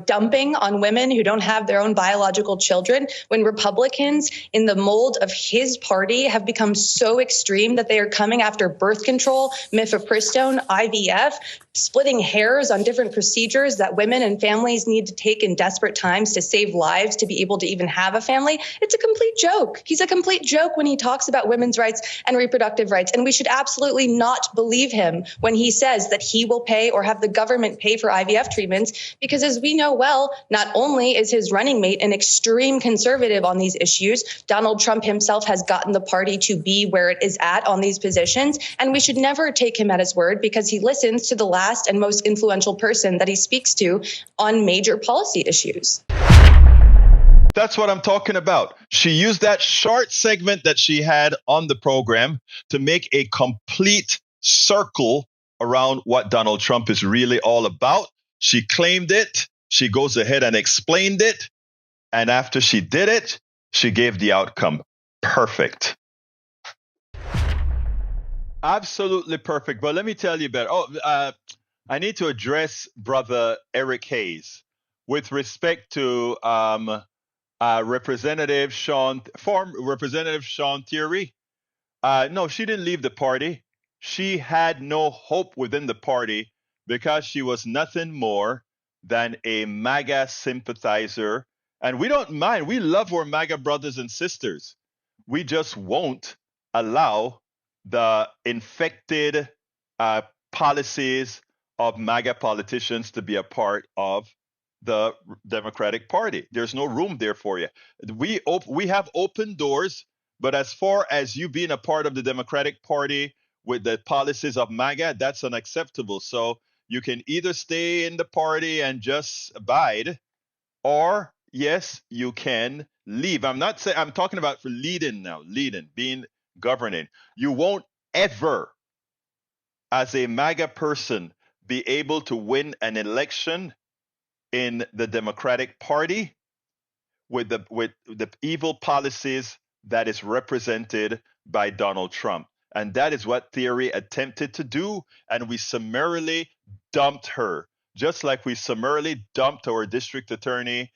dumping on women who don't have their own biological children, when Republicans in the mold of his party have become so extreme that they are coming after birth control, mifepristone, IVF, splitting hairs on different procedures that women and families need to take in desperate times to save lives to be able to even have a family. It's a complete joke. He's a complete joke when he talks about women's rights and reproductive rights. And we should absolutely not believe him when he says that he will pay or have the government pay for IVF treatments, because as we know well, not only is his running mate an extreme conservative on these issues, Donald Trump himself has gotten the party to be where it is at on these positions. And we should never take him at his word, because he listens to the last and most influential person that he speaks to on major policy issues. That's what I'm talking about. She used that short segment that she had on the program to make a complete circle around what Donald Trump is really all about. She claimed it. She goes ahead and explained it. And after she did it, she gave the outcome. Perfect. Absolutely perfect. But let me tell you better. I need to address brother Eric Hayes with respect to Representative Sean Thierry. No, she didn't leave the party. She had no hope within the party because she was nothing more than a MAGA sympathizer. And we don't mind. We love our MAGA brothers and sisters. We just won't allow the infected policies of MAGA politicians to be a part of the Democratic Party. There's no room there for you. We have open doors, but as far as you being a part of the Democratic Party with the policies of MAGA, that's unacceptable. So you can either stay in the party and just abide, or yes, you can leave. I'm talking about for leading, being governing. You won't ever, as a MAGA person, be able to win an election in the Democratic Party with the evil policies that is represented by Donald Trump. And that is what Thierry attempted to do, and we summarily dumped her, just like we summarily dumped our district attorney,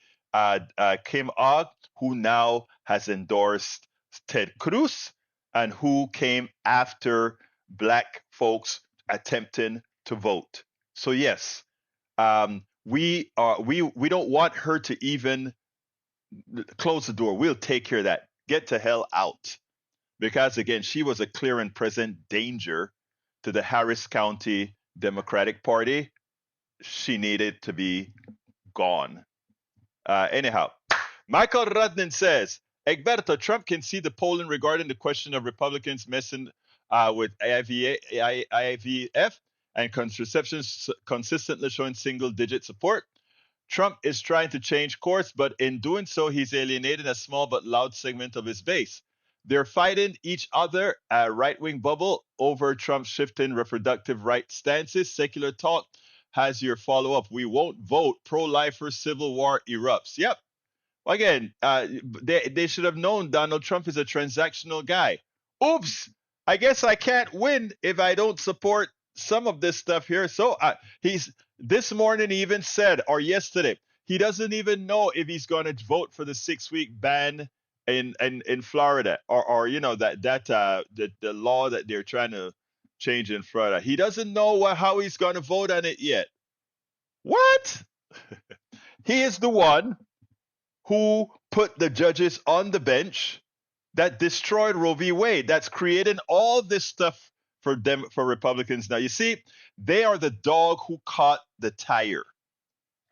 Kim Ogg, who now has endorsed Ted Cruz and who came after Black folks attempting to vote. So yes, we don't want her to even close the door. We'll take care of that. Get the hell out. Because again, she was a clear and present danger to the Harris County Democratic Party. She needed to be gone. Anyhow, Michael Rudnin says, Egberto, Trump can see the polling regarding the question of Republicans messing with IVF and contraception consistently showing single-digit support. Trump is trying to change course, but in doing so, he's alienating a small but loud segment of his base. They're fighting each other, a right-wing bubble, over Trump's shifting reproductive rights stances. Secular talk has your follow-up. We won't vote. Pro-lifer civil war erupts. Yep. Again, they should have known Donald Trump is a transactional guy. Oops, I guess I can't win if I don't support some of this stuff here. So he's this morning he even said, or yesterday, he doesn't even know if he's going to vote for the 6-week ban in Florida, or you know the law that they're trying to change in Florida. He doesn't know how he's going to vote on it yet. What? He is the one who put the judges on the bench that destroyed Roe v. Wade. That's creating all this stuff for Republicans. Now, you see, they are the dog who caught the tire.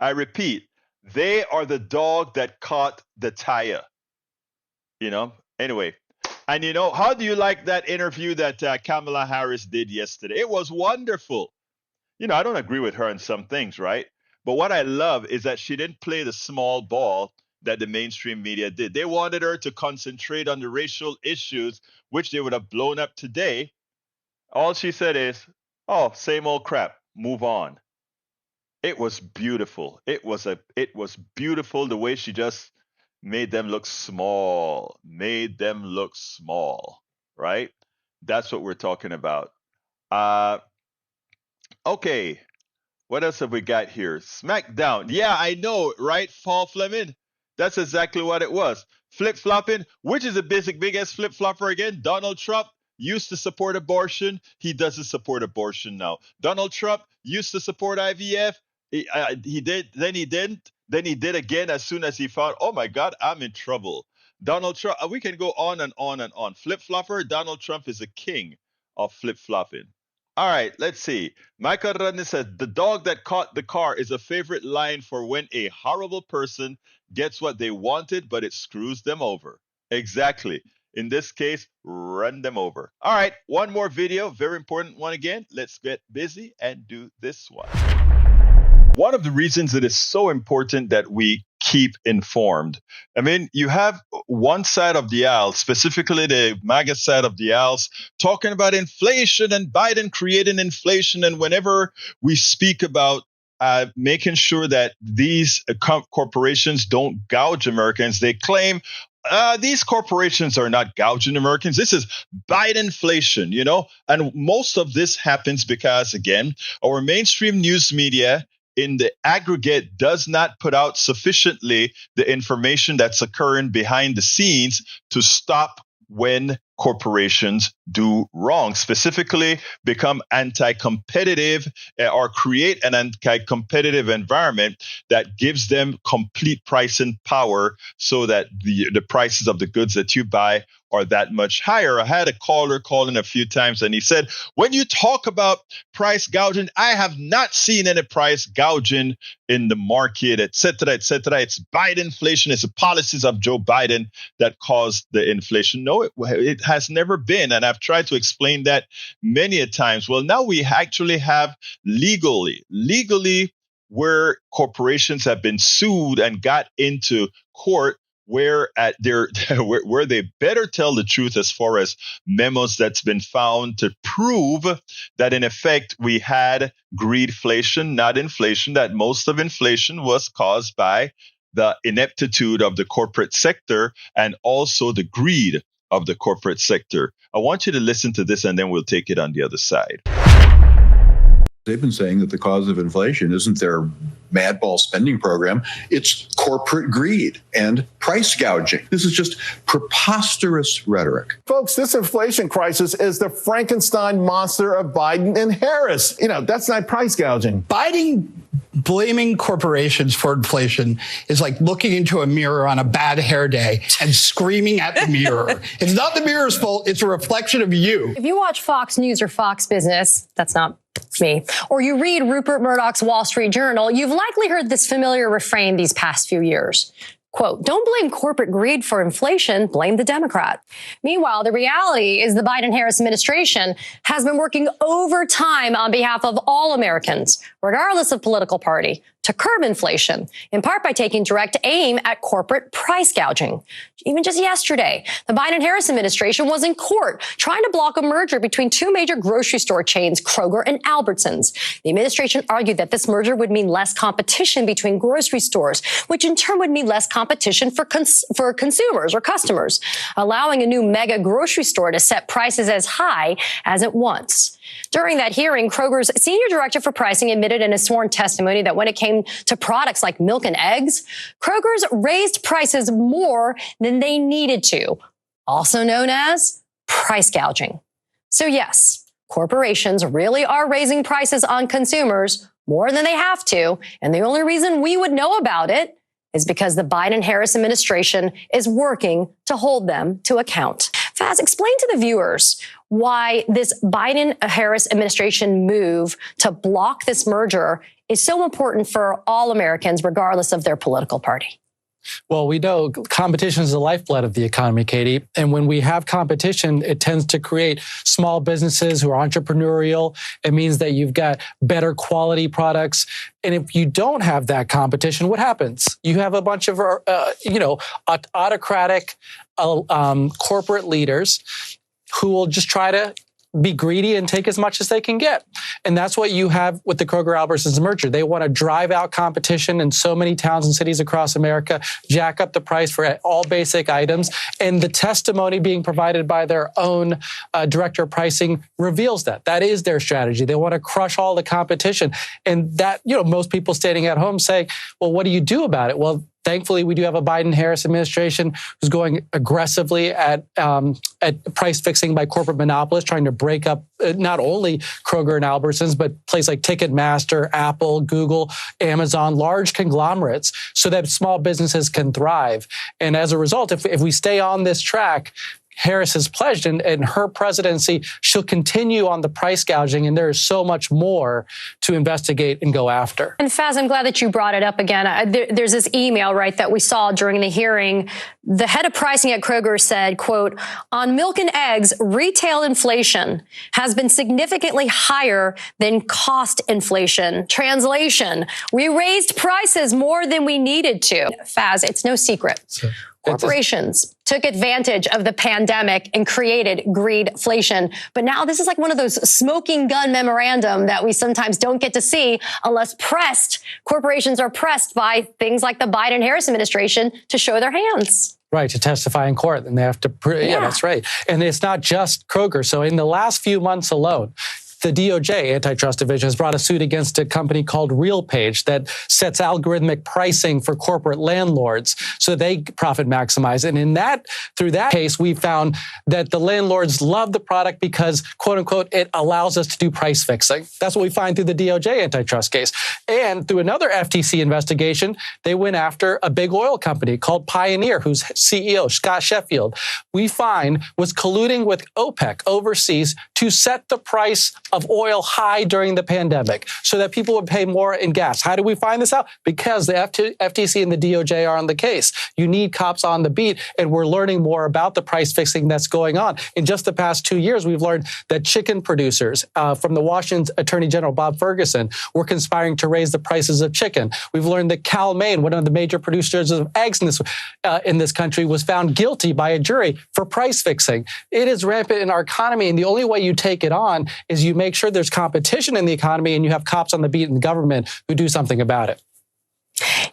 I repeat, they are the dog that caught the tire. You know? Anyway, and you know, how do you like that interview that Kamala Harris did yesterday? It was wonderful. You know, I don't agree with her on some things, right? But what I love is that she didn't play the small ball that the mainstream media did. They wanted her to concentrate on the racial issues, which they would have blown up today. All she said is, oh, same old crap, move on. It was beautiful. It was beautiful the way she just made them look small, right? That's what we're talking about. Okay, what else have we got here? SmackDown. Yeah, I know, right, Paul Fleming? That's exactly what it was. Flip-flopping, which is the biggest flip-flopper again? Donald Trump used to support abortion. He doesn't support abortion now. Donald Trump used to support IVF. He did, then he didn't. Then he did again as soon as he found, oh my God, I'm in trouble. Donald Trump, we can go on and on and on. Flip-flopper, Donald Trump is a king of flip-flopping. All right, let's see. Michael Rodney says, the dog that caught the car is a favorite line for when a horrible person gets what they wanted, but it screws them over. Exactly. In this case, run them over. All right, one more video, very important one again. Let's get busy and do this one. One of the reasons it is so important that we keep informed. I mean, you have one side of the aisle, specifically the MAGA side of the aisle, talking about inflation and Biden creating inflation. And whenever we speak about making sure that these corporations don't gouge Americans, they claim these corporations are not gouging Americans. This is Bidenflation, you know, and most of this happens because, again, our mainstream news media in the aggregate does not put out sufficiently the information that's occurring behind the scenes to stop when corporations do wrong, specifically become anti-competitive or create an anti-competitive environment that gives them complete pricing power so that the prices of the goods that you buy are that much higher. I had a caller call in a few times and he said, when you talk about price gouging, I have not seen any price gouging in the market, et cetera, et cetera. It's Bidenflation. It's the policies of Joe Biden that caused the inflation. No, it has never been. And I've tried to explain that many a times. Well, now we actually have legally where corporations have been sued and got into court where they better tell the truth as far as memos that's been found to prove that in effect we had greedflation, not inflation, that most of inflation was caused by the ineptitude of the corporate sector and also the greed of the corporate sector. I want you to listen to this and then we'll take it on the other side. They've been saying that the cause of inflation isn't their madball spending program. It's corporate greed and price gouging. This is just preposterous rhetoric. Folks, this inflation crisis is the Frankenstein monster of Biden and Harris. You know, that's not price gouging. Biden blaming corporations for inflation is like looking into a mirror on a bad hair day and screaming at the mirror. It's not the mirror's fault. It's a reflection of you. If you watch Fox News or Fox Business, that's not me, or you read Rupert Murdoch's Wall Street Journal, you've likely heard this familiar refrain these past few years. Quote, don't blame corporate greed for inflation, blame the Democrat. Meanwhile, the reality is the Biden-Harris administration has been working overtime on behalf of all Americans, regardless of political party, to curb inflation, in part by taking direct aim at corporate price gouging. Even just yesterday, the Biden-Harris administration was in court trying to block a merger between two major grocery store chains, Kroger and Albertsons. The administration argued that this merger would mean less competition between grocery stores, which in turn would mean less competition for consumers or customers, allowing a new mega grocery store to set prices as high as it wants. During that hearing, Kroger's senior director for pricing admitted in a sworn testimony that when it came to products like milk and eggs, Kroger's raised prices more than they needed to, also known as price gouging. So yes, corporations really are raising prices on consumers more than they have to, and the only reason we would know about it is because the Biden-Harris administration is working to hold them to account. Faz, explain to the viewers why this Biden-Harris administration move to block this merger is so important for all Americans, regardless of their political party. Well, we know competition is the lifeblood of the economy, Katie. And when we have competition, it tends to create small businesses who are entrepreneurial. It means that you've got better quality products. And if you don't have that competition, what happens? You have a bunch of, autocratic corporate leaders who will just try to be greedy and take as much as they can get. And that's what you have with the Kroger-Albertsons merger. They want to drive out competition in so many towns and cities across America, jack up the price for all basic items. And the testimony being provided by their own director of pricing reveals that. That is their strategy. They want to crush all the competition. And that, most people standing at home say, well, what do you do about it? Well, thankfully, we do have a Biden-Harris administration who's going aggressively at price fixing by corporate monopolists, trying to break up not only Kroger and Albertsons, but places like Ticketmaster, Apple, Google, Amazon, large conglomerates, so that small businesses can thrive. And as a result, if we stay on this track, Harris has pledged in her presidency, she'll continue on the price gouging, and there is so much more to investigate and go after. And Faz, I'm glad that you brought it up again. There's this email, right, that we saw during the hearing. The head of pricing at Kroger said, quote, on milk and eggs, retail inflation has been significantly higher than cost inflation. Translation, we raised prices more than we needed to. Faz, it's no secret. Corporations took advantage of the pandemic and created greedflation. But now this is like one of those smoking gun memorandum that we sometimes don't get to see unless pressed. Corporations are pressed by things like the Biden-Harris administration to show their hands. Right, to testify in court, and they have to yeah, that's right. And it's not just Kroger. So in the last few months alone, the DOJ Antitrust Division has brought a suit against a company called RealPage that sets algorithmic pricing for corporate landlords so they profit maximize. And through that case, we found that the landlords love the product because, quote unquote, it allows us to do price fixing. That's what we find through the DOJ antitrust case. And through another FTC investigation, they went after a big oil company called Pioneer, whose CEO, Scott Sheffield, we find was colluding with OPEC overseas to set the price of oil high during the pandemic so that people would pay more in gas. How do we find this out? Because the FTC and the DOJ are on the case. You need cops on the beat, and we're learning more about the price fixing that's going on. In just the past 2 years, we've learned that chicken producers from the Washington Attorney General, Bob Ferguson, were conspiring to raise the prices of chicken. We've learned that Cal Maine, one of the major producers of eggs in this country, was found guilty by a jury for price fixing. It is rampant in our economy, and the only way you take it on is you make sure there's competition in the economy and you have cops on the beat in the government who do something about it.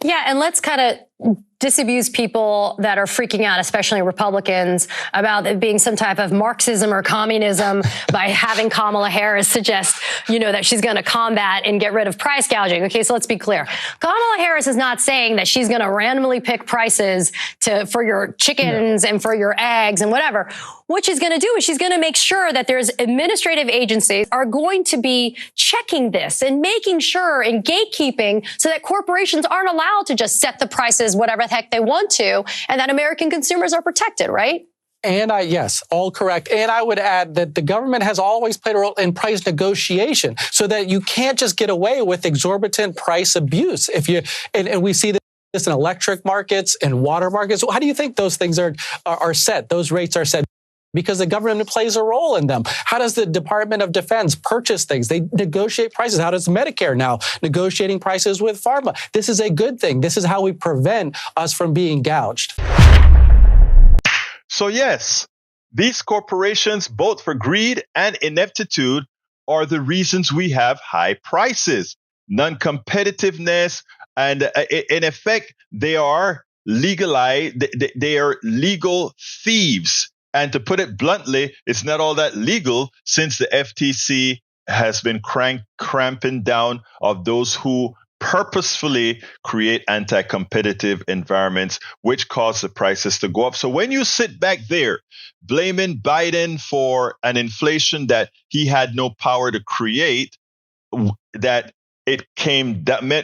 Yeah, and let's kind of disabuse people that are freaking out, especially Republicans, about it being some type of Marxism or communism by having Kamala Harris suggest, that she's going to combat and get rid of price gouging. Okay, so let's be clear. Kamala Harris is not saying that she's going to randomly pick prices for your chickens and for your eggs and whatever. What she's going to do is she's going to make sure that there's administrative agencies are going to be checking this and making sure and gatekeeping so that corporations aren't allowed to just set the prices whatever the heck they want to, and that American consumers are protected, right? And yes, all correct. And I would add that the government has always played a role in price negotiation so that you can't just get away with exorbitant price abuse. And we see this in electric markets and water markets. How do you think those things are set? Those rates are set because the government plays a role in them. How does the Department of Defense purchase things? They negotiate prices. How does Medicare now negotiating prices with pharma? This is a good thing. This is how we prevent us from being gouged. So yes, these corporations, both for greed and ineptitude, are the reasons we have high prices, non-competitiveness, and in effect, they are legalized. They are legal thieves. And to put it bluntly, it's not all that legal since the FTC has been cramping down of those who purposefully create anti-competitive environments, which cause the prices to go up. So when you sit back there blaming Biden for an inflation that he had no power to create, that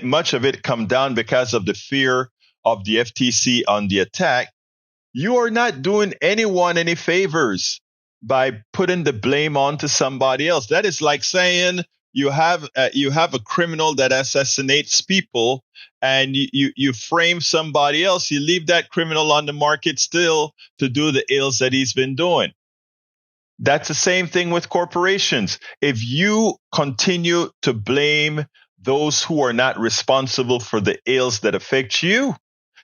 much of it come down because of the fear of the FTC on the attack, you are not doing anyone any favors by putting the blame onto somebody else. That is like saying you have a criminal that assassinates people, and you frame somebody else. You leave that criminal on the market still to do the ills that he's been doing. That's the same thing with corporations. If you continue to blame those who are not responsible for the ills that affect you,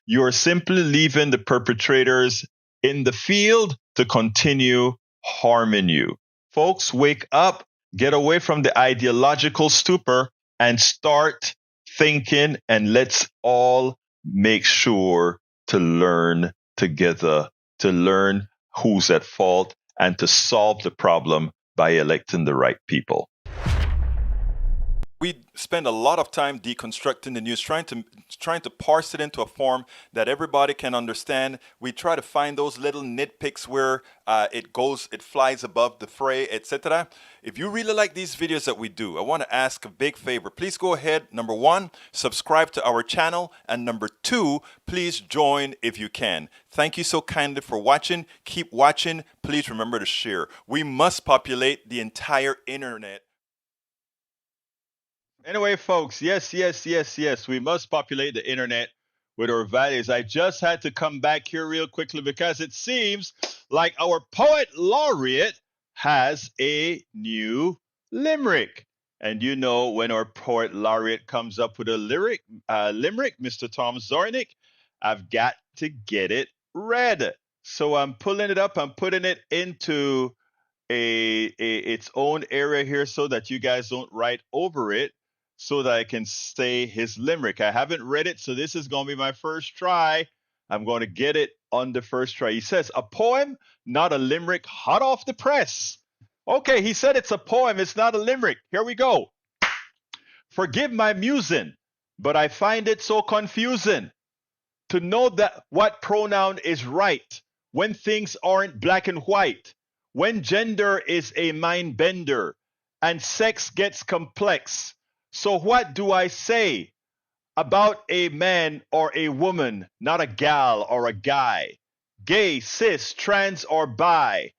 you are simply leaving the perpetrators in the field to continue harming you. Folks, wake up, get away from the ideological stupor, and start thinking, and let's all make sure to learn together, to learn who's at fault, and to solve the problem by electing the right people. We spend a lot of time deconstructing the news, trying to parse it into a form that everybody can understand. We try to find those little nitpicks where it flies above the fray, etc. If you really like these videos that we do, I want to ask a big favor. Please go ahead. Number 1, subscribe to our channel. And number 2, please join if you can. Thank you so kindly for watching. Keep watching. Please remember to share. We must populate the entire internet. Anyway, folks, yes, we must populate the internet with our values. I just had to come back here real quickly because it seems like our poet laureate has a new limerick. And you know, when our poet laureate comes up with a limerick, Mr. Tom Zornick, I've got to get it read. So I'm pulling it up. I'm putting it into its own area here so that you guys don't write over it, so that I can say his limerick. I haven't read it, so this is going to be my first try. I'm going to get it on the first try. He says, a poem, not a limerick, hot off the press. Okay, he said it's a poem, it's not a limerick. Here we go. Forgive my musing, but I find it so confusing to know that what pronoun is right when things aren't black and white, when gender is a mind bender and sex gets complex. So what do I say about a man or a woman, not a gal or a guy, gay, cis, trans, or bi?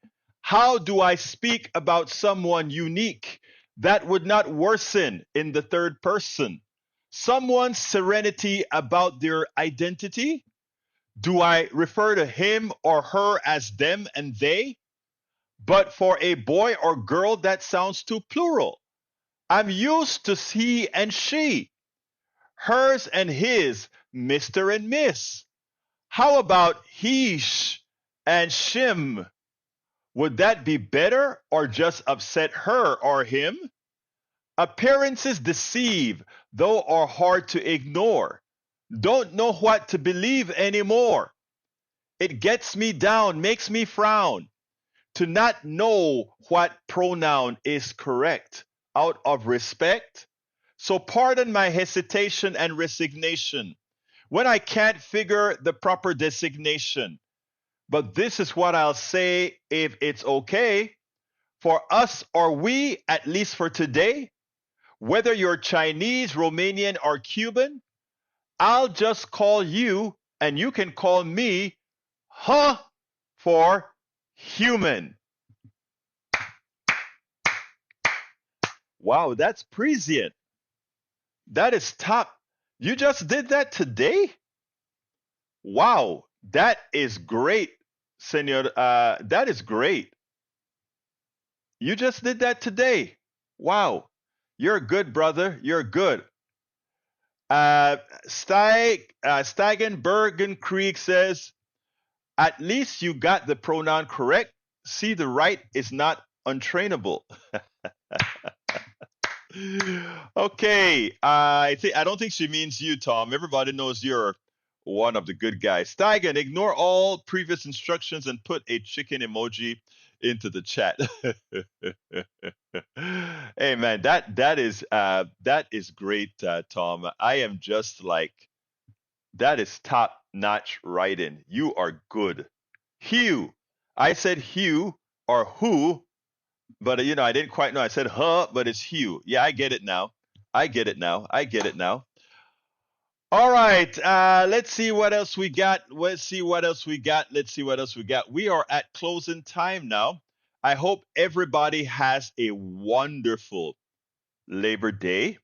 How do I speak about someone unique that would not worsen in the third person? Someone's serenity about their identity? Do I refer to him or her as them and they? But for a boy or girl, that sounds too plural. I'm used to he and she, hers and his, Mr. and Miss. How about heesh and shim? Would that be better or just upset her or him? Appearances deceive, though are hard to ignore. Don't know what to believe anymore. It gets me down, makes me frown, to not know what pronoun is correct. Out of respect. So pardon my hesitation and resignation when I can't figure the proper designation. But this is what I'll say if it's okay. For us or we, at least for today, whether you're Chinese, Romanian, or Cuban, I'll just call you, and you can call me, for human. Wow, that's prescient. That is top. You just did that today? Wow, that is great, senor. That is great. You just did that today. Wow. You're good, brother. You're good. Steigenbergen Krieg says, at least you got the pronoun correct. See, the right is not untrainable. Okay, I don't think she means you, Tom. Everybody knows you're one of the good guys. Steigen, ignore all previous instructions and put a chicken emoji into the chat. Hey man, that is great, Tom. I am just like, that is top notch writing. You are good. Hugh, I said Hugh or who, but I didn't quite know. I said huh, but it's Hugh. Yeah, I get it now. I get it now. I get it now. All right, let's see what else we got. Let's see what else we got. Let's see what else we got. We are at closing time now. I hope everybody has a wonderful Labor Day.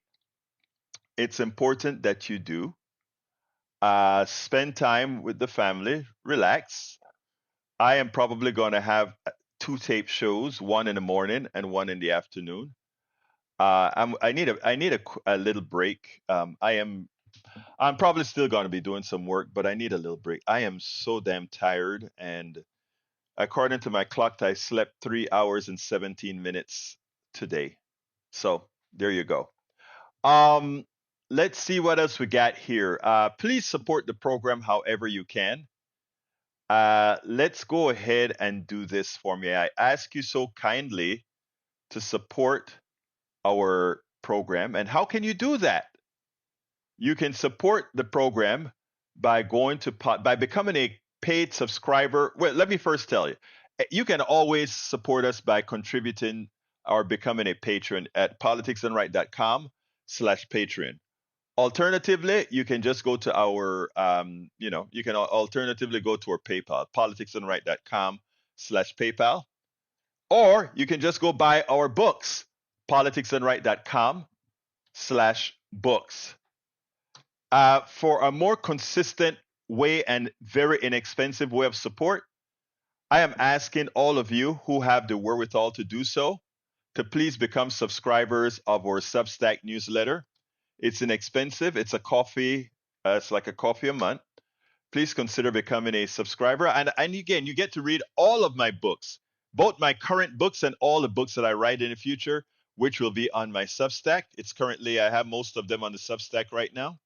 It's important that you do. Spend time with the family, relax. I am probably going to have two tape shows, one in the morning and one in the afternoon. I need a little break. I'm probably still going to be doing some work, but I need a little break. I am so damn tired, and according to my clock, I slept 3 hours and 17 minutes today. So there you go. Let's see what else we got here. Please support the program however you can. Let's go ahead and do this for me. I ask you so kindly to support our program. And how can you do that? You can support the program by by becoming a paid subscriber. Well, let me first tell you, you can always support us by contributing or becoming a patron at politicsandright.com/Patreon. Alternatively, you can just go to our, you can alternatively go to our PayPal, politicsandright.com/PayPal, or you can just go buy our books, politicsandright.com/books. For a more consistent way and very inexpensive way of support, I am asking all of you who have the wherewithal to do so to please become subscribers of our Substack newsletter. It's inexpensive. It's a coffee. It's like a coffee a month. Please consider becoming a subscriber. And again, you get to read all of my books, both my current books and all the books that I write in the future, which will be on my Substack. I have most of them on the Substack right now.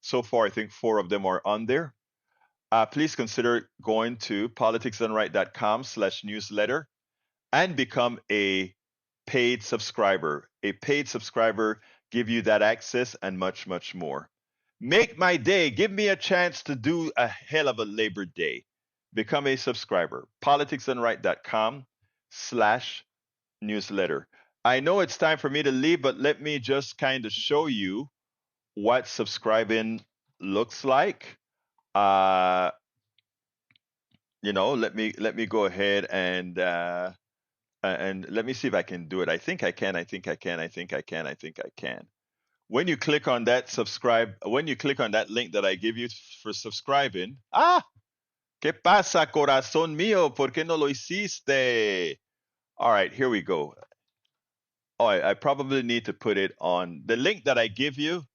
So far, I think 4 of them are on there. Please consider going to politicsandright.com/newsletter and become a paid subscriber. A paid subscriber give you that access and much, much more. Make my day. Give me a chance to do a hell of a Labor Day. Become a subscriber. politicsandright.com/newsletter. I know it's time for me to leave, but let me just kind of show you what subscribing looks like. Let me go ahead and let me see if I can do it. I think I can. When you click on that link that I give you for subscribing, ¿qué pasa, corazón mío? ¿Por qué no lo hiciste? All right, here we go. Oh, I probably need to put it on the link that I give you.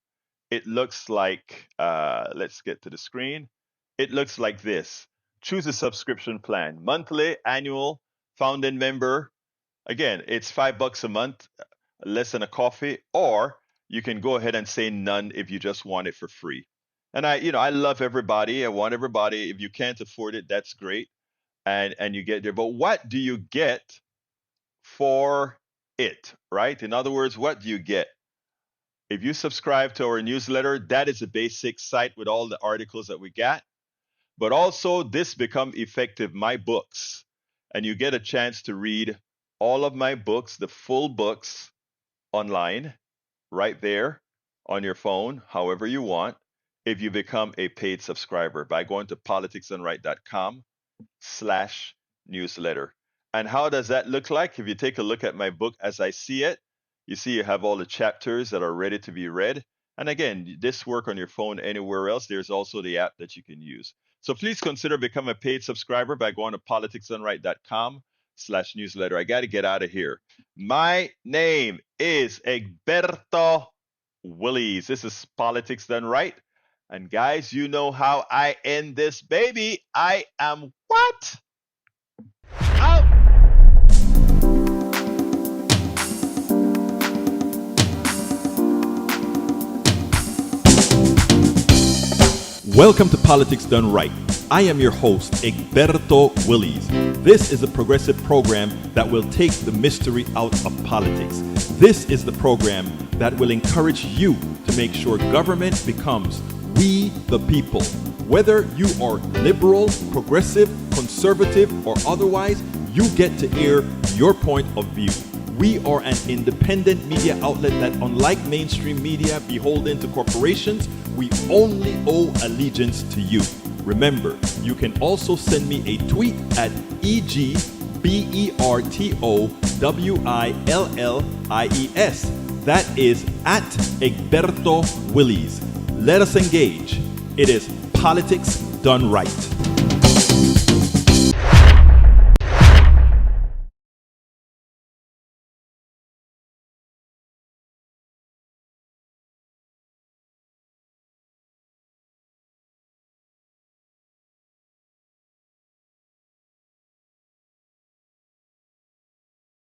It looks like, let's get to the screen. It looks like this. Choose a subscription plan, monthly, annual, founding member. Again, it's $5 a month, less than a coffee, or you can go ahead and say none if you just want it for free. And I love everybody. I want everybody. If you can't afford it, that's great. And you get there. But what do you get for it, right? In other words, what do you get? If you subscribe to our newsletter, that is a basic site with all the articles that we got. But also, this become effective, my books. And you get a chance to read all of my books, the full books, online, right there on your phone, however you want, if you become a paid subscriber by going to politicsandright.com/newsletter. And how does that look like? If you take a look at my book as I see it, you see you have all the chapters that are ready to be read. And again, this work on your phone anywhere else. There's also the app that you can use. So please consider becoming a paid subscriber by going to politicsandright.com /newsletter. I got to get out of here. My name is Egberto Willies. This is Politics Done Right. And guys, you know how I end this baby. I am what? Out. Welcome to Politics Done Right. I am your host, Egberto Willies. This is a progressive program that will take the mystery out of politics. This is the program that will encourage you to make sure government becomes we the people. Whether you are liberal, progressive, conservative, or otherwise, you get to air your point of view. We are an independent media outlet that, unlike mainstream media beholden to corporations, we only owe allegiance to you. Remember, you can also send me a tweet at EGBERTOWILLIES. That is at Egberto Willies. Let us engage. It is Politics Done Right.